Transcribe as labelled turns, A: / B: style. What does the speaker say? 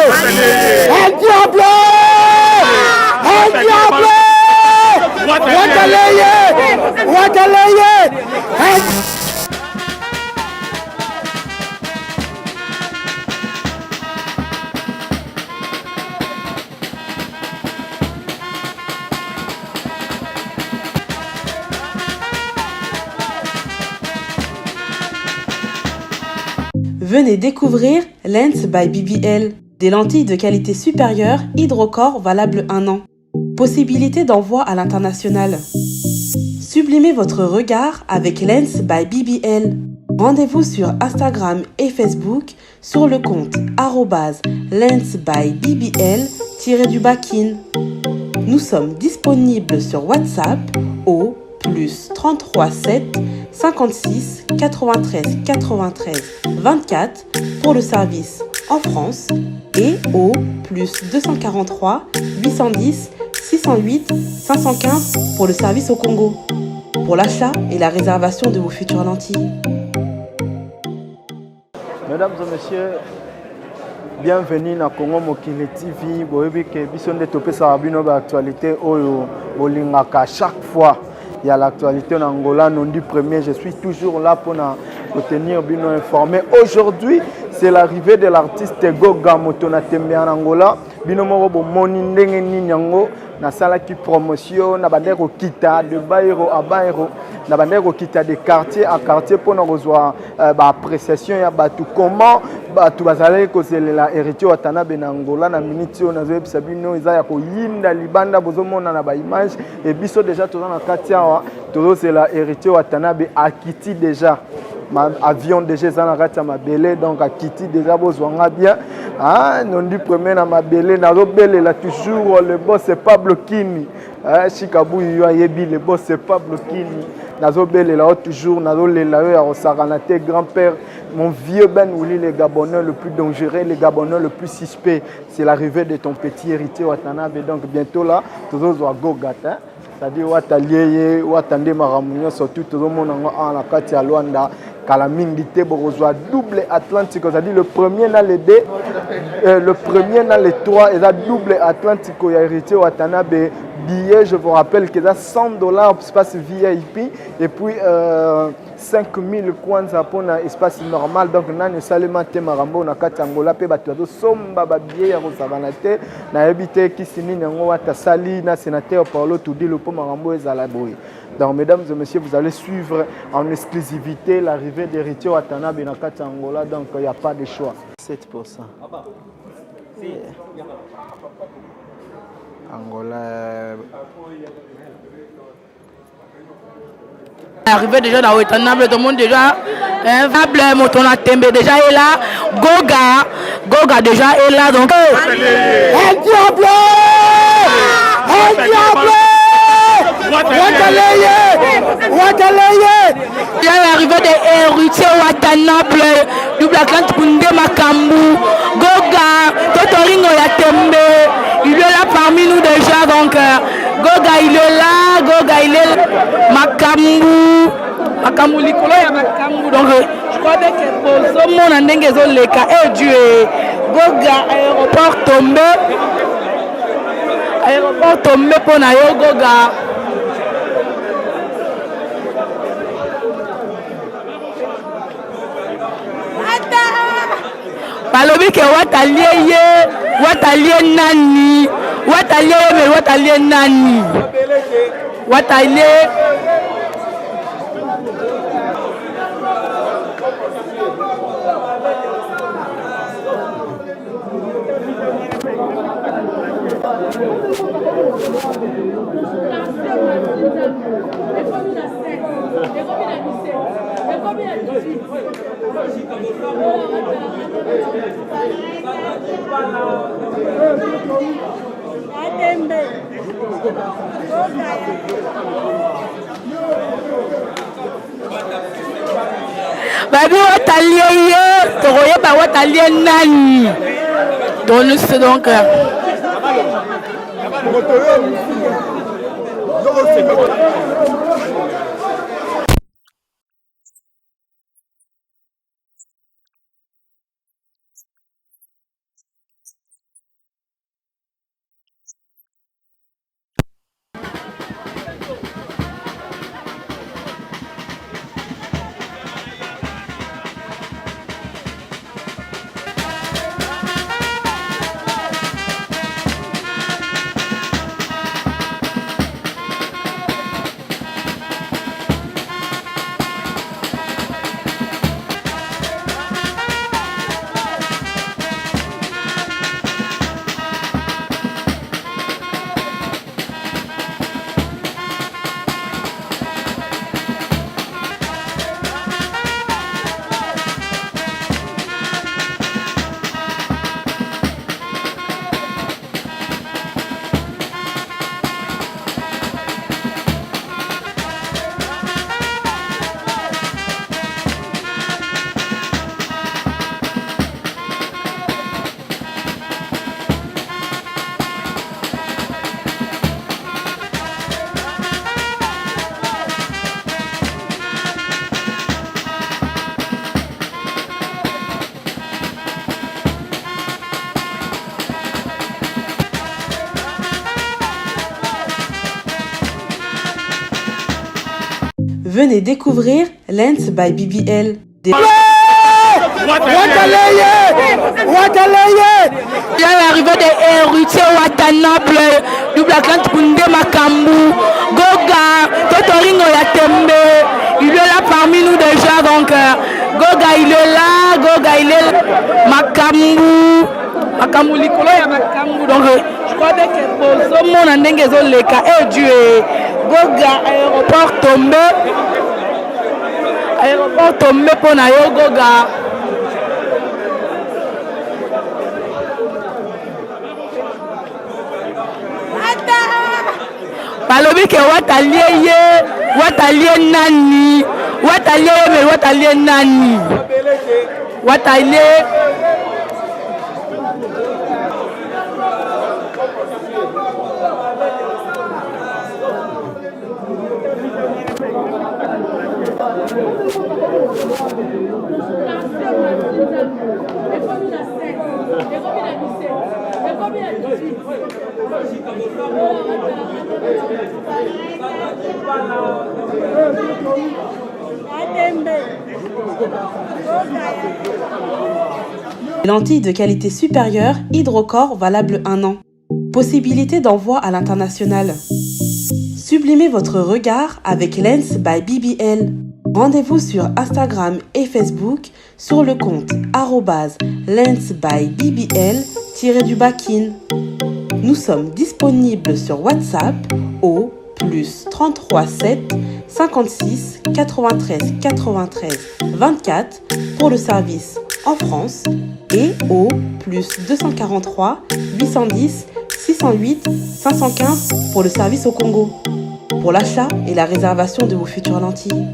A: El diable! El diable! Wataleye! Wataleye!
B: Venez découvrir Lens by BBL, des lentilles de qualité supérieure Hydrocore valables 1 an. Possibilité d'envoi à l'international. Sublimez votre regard avec Lens by BBL. Rendez-vous sur Instagram et Facebook sur le compte @lens_by_bbl-kin. Nous sommes disponibles sur WhatsApp au +33 7 56 93 93 24 pour le service en France et au +243 810 608 515 pour le service au Congo, pour l'achat et la réservation de vos futures lentilles.
C: Mesdames et messieurs, bienvenue dans Congo Mokili TV. Boyebi ke biso nde topesa bino ba actualité oyo bolingaka chaque fois. Il y a l'actualité en Angola, non du premier. Je suis toujours là pour tenir bino informé. Aujourd'hui, c'est l'arrivée de l'artiste Goga Motona Tembe en Angola. Bino moko bo moni ndenge ni nyango na sala ki promotion na bandeko kita de Bairo à Bairo. Na bandeko kita de quartier à quartier pour nous rejoindre appréciation ya batu comment batu bazali ko zelela héritier watana benangola na minute na zo bisabino eza ya ko yinda libanda bozomona na ba image et biso déjà toza na katia wa tozo c'est la héritier watana be akiti déjà ma avion déjà za na katia mabele donc akiti déjà bozwanga bien ah non du premier na mabele na robele la toujours le boss c'est Pablo Kini Chikabu yebi le boss c'est Pablo Kini nazobele là toujours nazolela ya rosaranate grand-père mon vieux Ben Ouli les Gabonais le plus dangereux les Gabonais le plus suspect c'est l'arrivée de ton petit héritier Watanabe donc bientôt là tous zo Gogata c'est-à-dire Watalié Watande Maramunyo surtout tout le monde en la carte à Luanda Kalamingité Borozwa double Atlantique c'est-à-dire le premier dans les deux le premier dans les trois et ça double Atlantique il y a héritier Watanabe billet, je vous rappelle que ça $100 espace VIP et puis 5000 kwanza pour un espace normal donc nani seulement te marambo na kati Angola pe bato zo somba ba billet ya rosabanate na ebité kisini nango wata sali na sénateur Paulo Tudilo pour marambo ezala boy. Donc mesdames et messieurs, vous allez suivre en exclusivité l'arrivée d'héritier Watanabe na kati Angola donc il n'y a pas de choix. 7%. Angola.
D: Arrivé déjà dans Watanabe, tout le monde déjà, Fable Motona Tembe déjà est là, Goga déjà est là donc.
A: El diable! El diable! Wataleye! Wataleye!
D: Il y a l'arrivée des héritiers Watanabe, double Atlantique Kunde Makambu, Goga, Totoringo ya Tembe, il est là parmi nous déjà donc. Goga il est là, Goga il est là. Makambu likolo ya Makambu donc je crois que pour ce monde ndenge zo leka et Dieu Goga aéroport tombé pour na yo Goga balobi ke watalie nani watalie nani watalie babi watalie ye tokoyeba watalie nani donc c'est donc
B: Venez découvrir Lens by BBL.
D: Il y a l'arrivée des héritiers Watanabe, double Atlantique Koundé Makambu, Goga, Totoringo Yatembe, il est là parmi nous déjà, donc Goga il est là, Makambu, Makambu Likolo ya Makambu, donc je crois que pour ce monde en Dengezo Leka, et Dieu, Goga, aéroport tombé pour Nayo Goga. Balobi ke watalie nani watalie
B: Lentilles de qualité supérieure, Hydrocore, valable 1 an. Possibilité d'envoi à l'international. Sublimez votre regard avec Lens by BBL. Rendez-vous sur Instagram et Facebook sur le compte @lens_by_bbl_in. Nous sommes disponibles sur WhatsApp au +33 7 56 93 93 24 pour le service en France et au +243 810 608 515 pour le service au Congo, pour l'achat et la réservation de vos futures lentilles.